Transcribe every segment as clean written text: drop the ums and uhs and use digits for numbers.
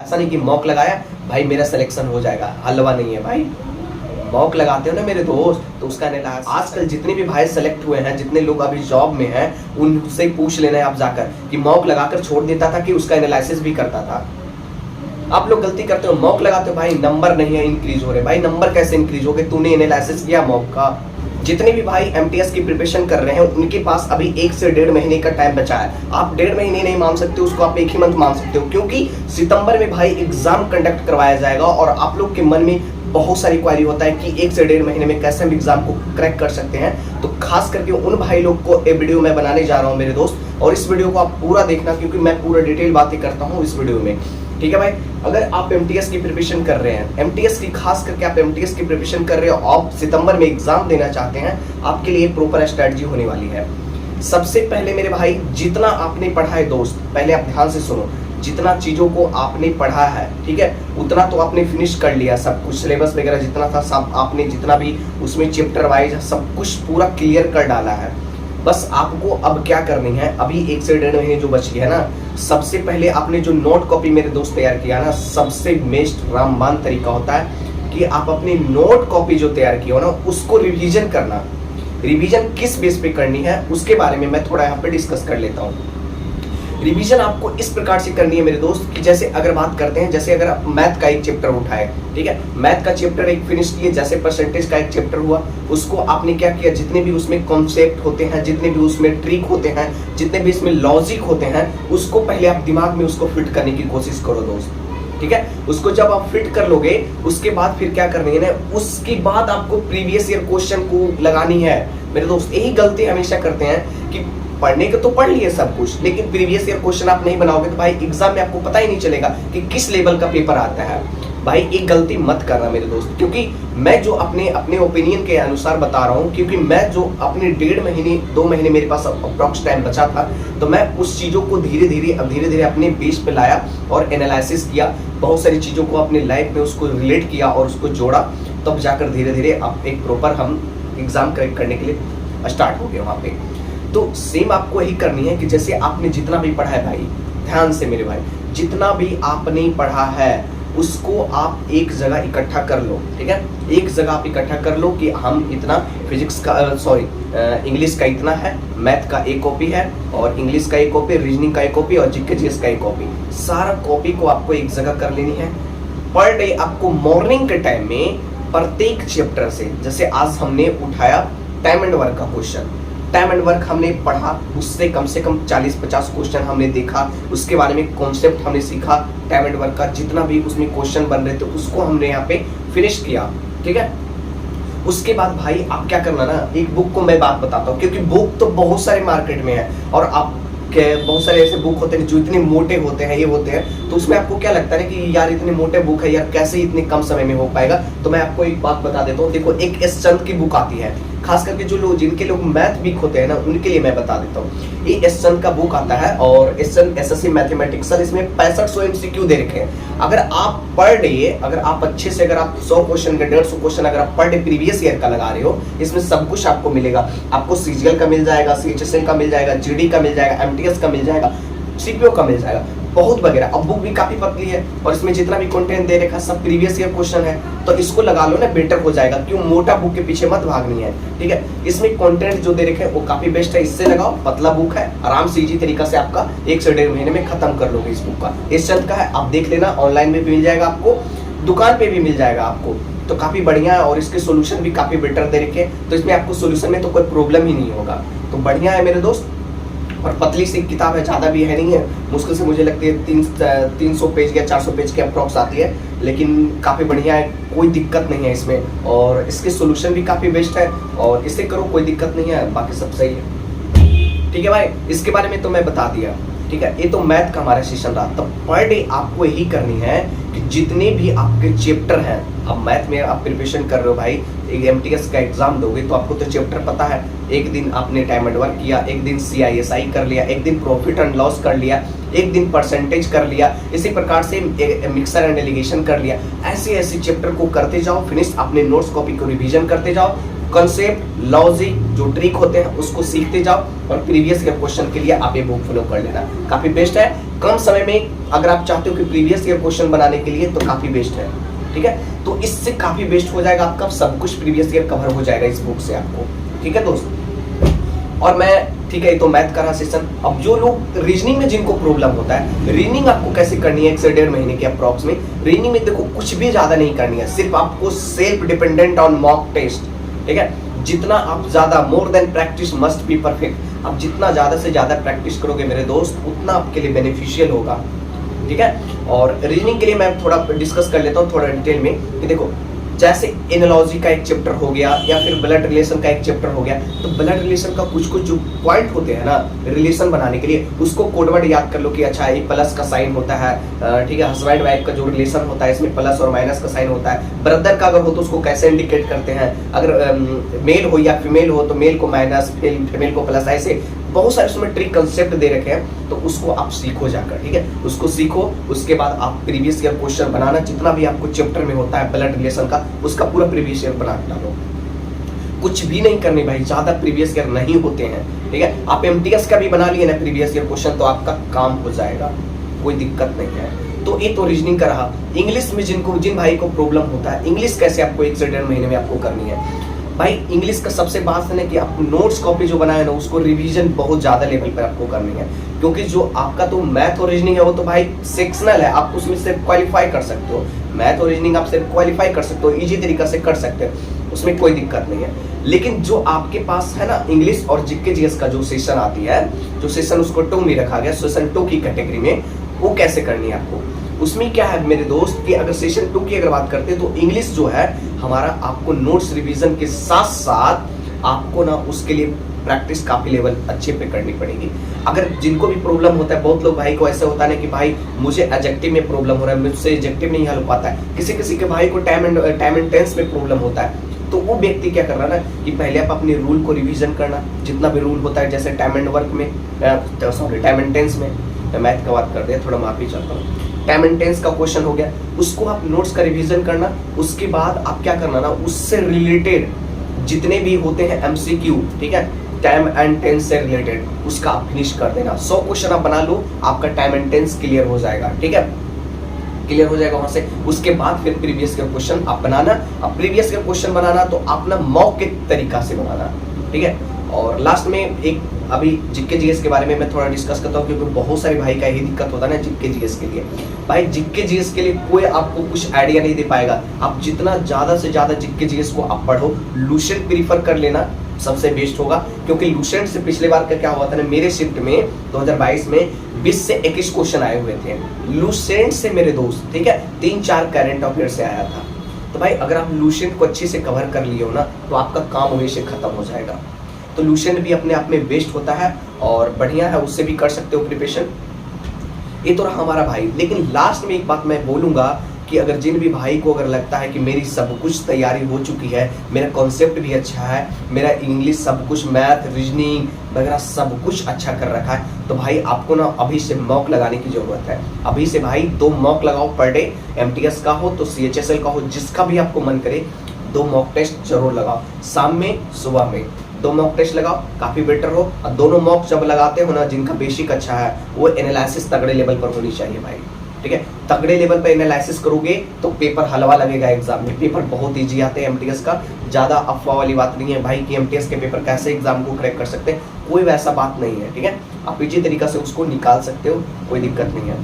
ऐसा नहीं कि मॉक लगाया भाई मेरा सिलेक्शन हो जाएगा, हलवा नहीं है भाई। मॉक लगाते हो ना मेरे दोस्त, तो उसका एनालिसिस आजकल जितने भी भाई सेलेक्ट हुए हैं, जितने लोग अभी जॉब में हैं, उनसे पूछ लेना है आप जाकर कि मॉक लगाकर छोड़ देता था कि उसका एनालिसिस भी करता था। आप लोग गलती करते हो, मॉक लगाते हो भाई नंबर नहीं है इंक्रीज हो रहे। भाई नंबर कैसे इंक्रीज हो गए? तूने एनालिसिस किया मॉक का? जितने भी भाई एमटीएस की प्रिपरेशन कर रहे हैं उनके पास अभी 1 से 1.5 महीने का टाइम बचा है। आप 1.5 महीने नहीं मान सकते, उसको आप 1 ही मंथ मान सकते हो, क्योंकि सितंबर में भाई एग्जाम कंडक्ट करवाया जाएगा और आप लोग के मन में बहुत सारी क्वारी होता है कि 1 से 1.5 महीने में कैसे हम एग्जाम को क्रैक कर सकते हैं। तो खास करके उन भाई लोग को ये वीडियो मैं बनाने जा रहा हूँ मेरे दोस्त, और इस वीडियो को आप पूरा देखना क्योंकि मैं पूरा डिटेल बातें करता हूँ इस वीडियो में। ठीक है भाई, अगर आप एमटीएस की प्रिपरेशन कर रहे हैं, एमटीएस की खास करके आप एमटीएस की प्रिपरेशन कर रहे हो, आप सितंबर में एग्जाम देना चाहते हैं, आपके लिए प्रॉपर स्ट्रेटजी होने वाली है। सबसे पहले मेरे भाई, जितना आपने पढ़ा है दोस्त, पहले आप ध्यान से सुनो, जितना चीजों को आपने पढ़ा है, ठीक है, उतना तो आपने फिनिश कर लिया, सब कुछ सिलेबस वगैरह जितना था सब आपने, जितना भी उसमें चैप्टर वाइज सब कुछ पूरा क्लियर कर डाला है। बस आपको अब क्या करनी है, अभी 1 से 1.5 महीने जो बची है ना, सबसे पहले आपने जो नोट कॉपी मेरे दोस्त तैयार किया ना, सबसे बेस्ट रामबाण तरीका होता है कि आप अपनी नोट कॉपी जो तैयार की हो ना, उसको रिवीजन करना। रिवीजन किस बेस पे करनी है उसके बारे में मैं थोड़ा यहाँ पे डिस्कस कर लेता हूँ। रिवीजन आपको इस प्रकार से करनी है मेरे दोस्त कि जैसे अगर बात करते हैं, जैसे अगर आप मैथ का एक चैप्टर उठाए, ठीक है, मैथ का चैप्टर एक फिनिश किए, जैसे परसेंटेज का एक चैप्टर हुआ, उसको आपने क्या किया, जितने भी उसमें कॉन्सेप्ट होते हैं, जितने भी उसमें ट्रिक होते हैं, जितने भी इसमें लॉजिक होते हैं, उसको पहले आप दिमाग में उसको फिट करने की कोशिश करो दोस्त। ठीक है, उसको जब आप फिट कर लोगे उसके बाद फिर क्या करनी है ना, उसके बाद आपको प्रीवियस ईयर क्वेश्चन को लगानी है मेरे दोस्त। यही गलती हमेशा करते हैं कि पढ़ने के तो पढ़ लिए सब कुछ, लेकिन प्रीवियस ईयर क्वेश्चन आप नहीं बनाओगे तो भाई एग्जाम में आपको पता ही नहीं चलेगा कि किस लेवल का पेपर आता है। भाई एक गलती मत करना मेरे दोस्त, क्योंकि मैं जो अपने ओपिनियन के अनुसार बता रहा हूँ, क्योंकि मैं जो अपने 1.5 महीने 2 महीने मेरे पास अप्रॉक्स टाइम बचा था, तो मैं उस चीज़ों को धीरे धीरे अपने बेस पे लाया और एनालिसिस किया, बहुत सारी चीज़ों को अपने लाइफ में उसको रिलेट किया और उसको जोड़ा, तब जाकर धीरे धीरे आप एक प्रॉपर हम एग्जाम क्रैक करने के लिए स्टार्ट हो गए वहाँ पे। तो सेम आपको यही करनी है कि जैसे आपने जितना भी पढ़ा है भाई, ध्यान से मेरे भाई, जितना भी आपने पढ़ा है उसको आप एक जगह इकट्ठा कर लो। ठीक है, एक जगह आप इकट्ठा कर लो कि हम इतना फिजिक्स का इंग्लिश का इतना है, मैथ का एक कॉपी है, और इंग्लिश का एक कॉपी, रीजनिंग का एक कॉपी, और जीके जीएस का एक कॉपी, सारा कॉपी को आपको एक जगह कर लेनी है। पर डे आपको मॉर्निंग के टाइम में प्रत्येक चैप्टर से, जैसे आज हमने उठाया टाइम एंड वर्क का क्वेश्चन, टाइम एंड वर्क हमने पढ़ा, उससे कम से कम 40-50 क्वेश्चन हमने देखा, उसके बारे में कॉन्सेप्ट हमने सीखा, टाइम एंड वर्क का जितना भी उसमें क्वेश्चन बन रहे थे उसको हमने यहाँ पे फिनिश किया। ठीक है, उसके बाद भाई आप क्या करना ना, एक बुक को मैं बात बताता हूँ, क्योंकि बुक तो बहुत सारे मार्केट में है और आप बहुत सारे ऐसे बुक होते हैं जो इतने मोटे होते हैं, ये होते हैं, तो उसमें आपको क्या लगता है कि यार इतने मोटे बुक है यार, कैसे इतने कम समय में हो पाएगा। तो मैं आपको एक बात बता देता हूँ, देखो एक एस चंद की बुक आती है, खास करके जो लोग जिनके लोग मैथ वीक होते हैं ना, उनके लिए मैं बता देता हूँ। ये एस चंद का बुक आता है और एस चंद एसएससी मैथमेटिक्स सर, इसमें 6500 एमसीक्यू दे रखे हैं। अगर आप पर डे, अगर आप अच्छे से, अगर आप 100 क्वेश्चन का 150 क्वेश्चन अगर आप पर डे प्रीवियस ईयर का लगा रहे हो, इसमें सब कुछ आपको मिलेगा। आपको सीजीएल का मिल जाएगा, सीएचएसएल का मिल जाएगा, जीडी का मिल जाएगा, एमटीएस का मिल जाएगा, सीपीओ का मिल जाएगा, बहुत वगैरह। अब बुक भी काफी पतली है और इसमें जितना भी कंटेंट दे रखा सब प्रीवियस ईयर क्वेश्चन है, तो इसको लगा लो ना, बेटर हो जाएगा। क्यों, मोटा बुक के पीछे मत भागनी है। ठीक है, इसमें कंटेंट जो दे रखे हैं वो काफी बेस्ट है, इससे लगाओ, पतला बुक है, आराम से इजी तरीका से आपका 1 से 1.5 महीने में खत्म कर लोगे। इस बुक का इस चंद का है, आप देख लेना, ऑनलाइन में भी मिल जाएगा आपको, दुकान पे भी मिल जाएगा आपको, तो काफी बढ़िया है और इसके सोल्यूशन भी काफी बेटर दे रखे, तो इसमें आपको सोल्यूशन में तो कोई प्रॉब्लम ही नहीं होगा। तो बढ़िया है मेरे दोस्त, और पतली सी किताब है, ज़्यादा भी है नहीं है, मुश्किल से मुझे लगती है 300 पेज या 400 पेज के अप्रॉक्स आती है, लेकिन काफ़ी बढ़िया है, कोई दिक्कत नहीं है इसमें, और इसके सॉल्यूशन भी काफ़ी बेस्ट है, और इससे करो कोई दिक्कत नहीं है, बाकी सब सही है। ठीक है भाई, इसके बारे में तो मैं बता दिया। ठीक है, ये तो मैथ का हमारा सेशन रहा। तो पर डे आपको यही करनी है कि जितने भी आपके चैप्टर हैं, अब मैथ में आप प्रिपरेशन कर रहे हो भाई, एक एमटीएस का एग्जाम दोगे तो आपको तो चैप्टर पता है, एक दिन आपने टाइम एंड वर्क किया, एक दिन सीआईएसआई कर लिया, एक दिन प्रॉफिट एंड लॉस कर लिया, एक दिन परसेंटेज कर लिया, इसी प्रकार से मिक्सर एंड एलिगेशन कर लिया। ऐसे ऐसे चैप्टर को करते जाओ, फिनिश अपने नोट्स कॉपी को रिवीजन करते जाओ, कॉन्सेप्ट, लॉजिक, जो ट्रिक होते हैं उसको सीखते जाओ और प्रीवियस ईयर क्वेश्चन के लिए आप ये बुक फॉलो कर लेना, काफी बेस्ट है। कम समय में अगर आप चाहते हो कि प्रीवियस ईयर क्वेश्चन बनाने के लिए तो काफी बेस्ट है, ठीक है। तो इससे काफी बेस्ट हो जाएगा, आपका सब कुछ प्रीवियस ईयर कवर हो जाएगा इस बुक से आपको, ठीक है दोस्त। और मैं, ठीक है, ये तो मैथ का रहा सेशन। अब जो लोग रीजनिंग में जिनको प्रॉब्लम होता है, रीजनिंग आपको कैसे करनी है 1 से 1.5 महीने के अप्रॉक्स में। रीजनिंग में देखो कुछ भी ज्यादा नहीं करनी है, सिर्फ आपको self dependent on mock test, ठीक है। जितना आप ज्यादा, more than practice must be perfect, आप जितना ज्यादा से ज्यादा प्रैक्टिस करोगे मेरे दोस्त, उतना आपके लिए बेनिफिशियल होगा, ठीक है। और रीजनिंग के लिए मैं थोड़ा डिस्कस कर लेता हूँ थोड़ा डिटेल में कि देखो, जैसे एनालॉजी का एक चैप्टर हो गया या फिर ब्लड रिलेशन का एक चैप्टर हो गया, तो ब्लड रिलेशन का कुछ कुछ जो पॉइंट होते हैं ना रिलेशन बनाने के लिए, उसको कोडवर्ड याद कर लो कि अच्छा ये प्लस का साइन होता है, ठीक है। हस्बैंड वाइफ का जो रिलेशन होता है इसमें प्लस और माइनस का साइन होता है। ब्रदर का अगर हो तो उसको कैसे इंडिकेट करते हैं, अगर मेल हो या फीमेल हो तो मेल को माइनस, फीमेल को प्लस, ऐसे बहुत सारे उसमें ट्रिक कंसेप्ट दे रखे हैं, तो उसको आप सीखो जाकर, ठीक है। उसको सीखो, उसके बाद आप प्रीवियस ईयर क्वेश्चन बनाना, जितना भी आपको चैप्टर में होता है ब्लड रिलेशन का, उसका पूरा प्रीवियस ईयर बना डालो। कुछ भी नहीं करने भाई, ज्यादा प्रीवियस ईयर नहीं होते हैं, ठीक है। आप एमटीएस का भी बना लिए ना प्रीवियस ईयर क्वेश्चन, तो आपका काम हो जाएगा, कोई दिक्कत नहीं है। तो ये तो रीजनिंग का रहा। इंग्लिश में जिन भाई को प्रॉब्लम होता है, इंग्लिश कैसे आपको 1 से 1.5 महीने में आपको करनी है भाई। इंग्लिश का सबसे बात है कि आप नोट्स कॉपी जो बनाए ना उसको रिवीजन बहुत ज्यादा लेवल पर आपको करनी है, क्योंकि जो आपका तो मैथ और रीजनिंग है वो तो भाई सेक्शनल है, आप उसमें सिर्फ क्वालिफाई कर सकते हो। मैथ और रीजनिंग आप सिर्फ क्वालिफाई कर सकते हो, इजी तरीका से कर सकते हो, उसमें कोई दिक्कत नहीं है। लेकिन जो आपके पास है ना इंग्लिश और जीके जीएस का जो सेशन आती है, जो सेशन उसको 2 में रखा गया, सेशन 2 की कैटेगरी में, वो कैसे करनी है आपको। उसमें क्या है मेरे दोस्त कि अगर सेशन 2 की अगर बात करते हैं तो इंग्लिश जो है हमारा, आपको नोट्स रिवीजन के साथ साथ आपको ना उसके लिए प्रैक्टिस काफी लेवल अच्छे पे करनी पड़ेगी। अगर जिनको भी प्रॉब्लम होता है, बहुत लोग भाई को ऐसा होता है कि भाई मुझे एडजेक्टिव में प्रॉब्लम हो रहा है, मुझसे एडजेक्टिव नहीं हल हो पाता है, किसी किसी के भाई को टाइम एंड टेंस में प्रॉब्लम होता है, तो वो व्यक्ति क्या कर रहा है ना कि पहले आप अपने रूल को रिवीजन करना, जितना भी रूल होता है, जैसे टाइम एंड वर्क में, सॉरी टाइम एंड टेंस में, मैथ का बात कर दिया, थोड़ा माफी चाहता हूँ। टाइम एंड टेंस का क्वेश्चन हो गया, उसको आप नोट्स का रिवीजन करना। उसके बाद आप क्या करना ना, उससे रिलेटेड जितने भी होते हैं एमसीक्यू, ठीक है, टाइम एंड टेंस से रिलेटेड, उसका आप फिनिश कर देना। 100 क्वेश्चन आप बना लो, आपका टाइम एंड टेंस क्लियर हो जाएगा, ठीक है, क्लियर हो जाएगा वहां से। उसके बाद फिर प्रीवियस ईयर क्वेश्चन आप बनाना। अब प्रीवियस ईयर क्वेश्चन बनाना तो अपना मॉक के तरीका से बनाना, ठीक है। और लास्ट में एक अभी जीके जीएस के बारे में मैं थोड़ा डिस्कस करता हूँ, क्योंकि बहुत सारे भाई का यही दिक्कत होता है ना जीके जीएस के लिए। भाई जीके जीएस के लिए कोई आपको कुछ आइडिया नहीं दे पाएगा। आप जितना ज्यादा से ज्यादा जीके जीएस को आप पढ़ो, लूसेंट प्रीफर कर लेना, सबसे बेस्ट होगा। क्योंकि लूसेंट से पिछले बार का क्या हुआ था ना, मेरे शिफ्ट में 2022 में 20 से 21 क्वेश्चन आए हुए थे लूसेंट से मेरे दोस्त, ठीक है। 3-4 करंट अफेयर से आया था। तो भाई अगर आप लूसेंट को अच्छे से कवर कर लिए हो ना, तो आपका काम वहीं से खत्म हो जाएगा। तो लूसेंट भी अपने आप में बेस्ट होता है और बढ़िया है, उससे भी कर सकते हो प्रिपरेशन। ये तो रहा हमारा भाई। लेकिन लास्ट में एक बात मैं बोलूंगा कि अगर जिन भी भाई को अगर लगता है कि मेरी सब कुछ तैयारी हो चुकी है, मेरा कॉन्सेप्ट भी अच्छा है, मेरा इंग्लिश सब कुछ, मैथ, रीजनिंग वगैरह सब कुछ अच्छा कर रखा है, तो भाई आपको ना अभी से मॉक लगाने की जरूरत है। अभी से भाई 2 मॉक लगाओ पर डे, एमटीएस का हो तो सीएचएसएल का हो, जिसका भी आपको मन करे 2 मॉक टेस्ट जरूर लगाओ। शाम में, सुबह में 2 मॉक टेस्ट लगाओ, काफी बेटर हो। और दोनों मॉक जब लगाते हो ना, जिनका बेसिक अच्छा है, वो एनालिसिस तगड़े लेवल पर होनी चाहिए भाई, ठीक है। तगड़े लेवल पे एनालिसिस करोगे तो पेपर हलवा लगेगा एग्जाम में। पेपर बहुत इजी आते हैं एमटीएस का, ज्यादा अफवाह वाली बात नहीं है भाई कि एमटीएस के पेपर कैसे एग्जाम को क्रैक कर सकते हैं, कोई वैसा बात नहीं है, ठीक है। आप इजी तरीका से उसको निकाल सकते हो, कोई दिक्कत नहीं है,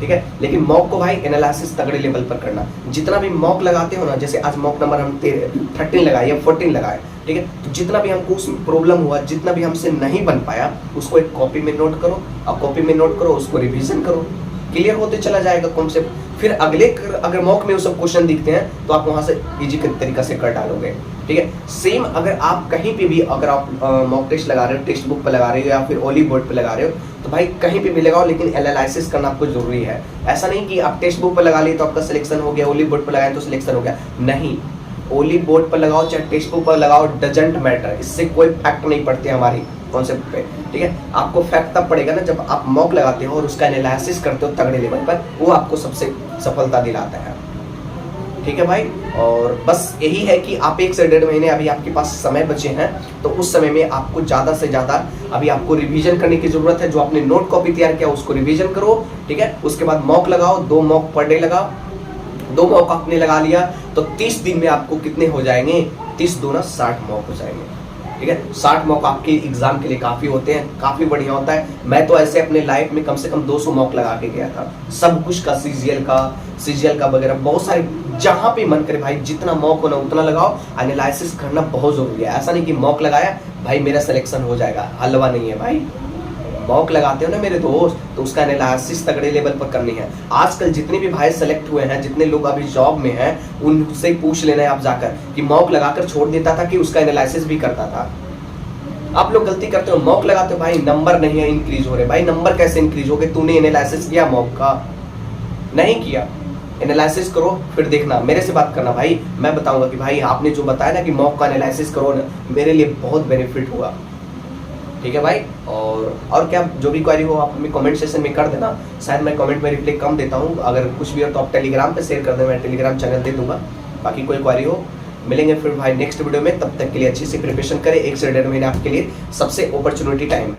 ठीक है। लेकिन मॉक को भाई एनालिसिस तगड़े लेवल पर करना। जितना भी मॉक लगाते हो ना, जैसे आज मॉक नंबर हम 13 लगाए या 14 लगाए, ठीक है, तो जितना भी हमको उसमें प्रॉब्लम हुआ, जितना भी हमसे नहीं बन पाया, उसको एक कॉपी में नोट करो, और कॉपी में नोट करो, उसको रिवीजन करो, क्लियर होते चला जाएगा कॉन्सेप्ट। फिर अगले अगर मॉक में वो सब क्वेश्चन दिखते हैं तो आप वहां से इजी तरीका से कर डालोगे, ठीक है। सेम अगर आप कहीं पे भी अगर आप मॉक टेस्ट लगा रहे हो, टेक्स्ट बुक पर लगा रहे हो या फिर ओली बोर्ड पर लगा रहे हो, तो भाई कहीं पे भी लगाओ, लेकिन एनालिसिस करना आपको जरूरी है। ऐसा नहीं कि आप टेक्स्ट बुक पर लगा लिए तो आपका सिलेक्शन हो गया, ओली बोर्ड पर लगाए तो सिलेक्शन हो गया, नहीं। ओली बोर्ड पर लगाओ चाहे टेक्स्ट बुक पर लगाओ, डजंट मैटर, इससे कोई फैक्ट नहीं पड़ते हमारी कॉन्सेप्ट पे, ठीक है। आपको फैक्ट तब पड़ेगा ना जब आप मॉक लगाते हो और उसका एनालिसिस करते हो तगड़े लेवल पर, वो आपको सबसे सफलता दिलाता है। ठीक है भाई। और बस यही है कि आप 1 से 1.5 महीने अभी आपके पास समय बचे हैं, तो उस समय में आपको ज़्यादा से ज़्यादा अभी आपको रिवीजन करने की ज़रूरत है। जो आपने नोट कॉपी तैयार किया उसको रिवीजन करो, ठीक है। उसके बाद मॉक लगाओ, 2 मॉक पर डे लगाओ। 2 मॉक आपने लगा लिया तो 30 दिन में आपको कितने हो जाएंगे, 30 दूना 60 मॉक हो जाएंगे, ठीक है। 60 मॉक आपके एग्जाम के लिए काफी होते हैं, काफी बढ़िया होता है। मैं तो ऐसे अपने लाइफ में कम से कम 200 मॉक लगा के गया था, सब कुछ का, सीजीएल का वगैरह, बहुत सारे, जहां पे मन करे भाई जितना मॉक होना उतना लगाओ। एनालिसिस करना बहुत जरूरी है। ऐसा नहीं कि मॉक लगाया भाई मेरा सिलेक्शन हो जाएगा, हलवा नहीं है भाई। मॉक लगाते हो ना मेरे दोस्त, तो उसका एनालिसिस तगड़े लेवल पर करनी है। आजकल जितने भी भाई सेलेक्ट हुए हैं, जितने लोग अभी जॉब में हैं, उनसे पूछ लेना है आप जाकर कि मॉक लगाकर छोड़ देता था कि उसका एनालिसिस भी करता था। आप लोग गलती करते हो, मॉक लगाते हो भाई, नंबर नहीं है इंक्रीज हो रहे। भाई नंबर कैसे इंक्रीज हो गए? तूने एनालिसिस किया मॉक का? नहीं किया। एनालिसिस करो फिर देखना, मेरे से बात करना भाई, मैं बताऊंगा कि भाई आपने जो बताया ना कि मॉक का एनालिसिस करो ना, मेरे लिए बहुत बेनिफिट हुआ, ठीक है भाई। और क्या जो भी क्वेरी हो आप हमें कमेंट सेक्शन में कर देना। शायद मैं कमेंट में रिप्लाई कम देता हूँ, अगर कुछ भी हो तो आप टेलीग्राम पे शेयर कर देना, मैं टेलीग्राम चैनल दे दूंगा। बाकी कोई क्वेरी हो, मिलेंगे फिर भाई नेक्स्ट वीडियो में। तब तक के लिए अच्छी से प्रिपरेशन करें। 1 से 1.5 महीने आपके लिए सबसे अपॉर्चुनिटी टाइम।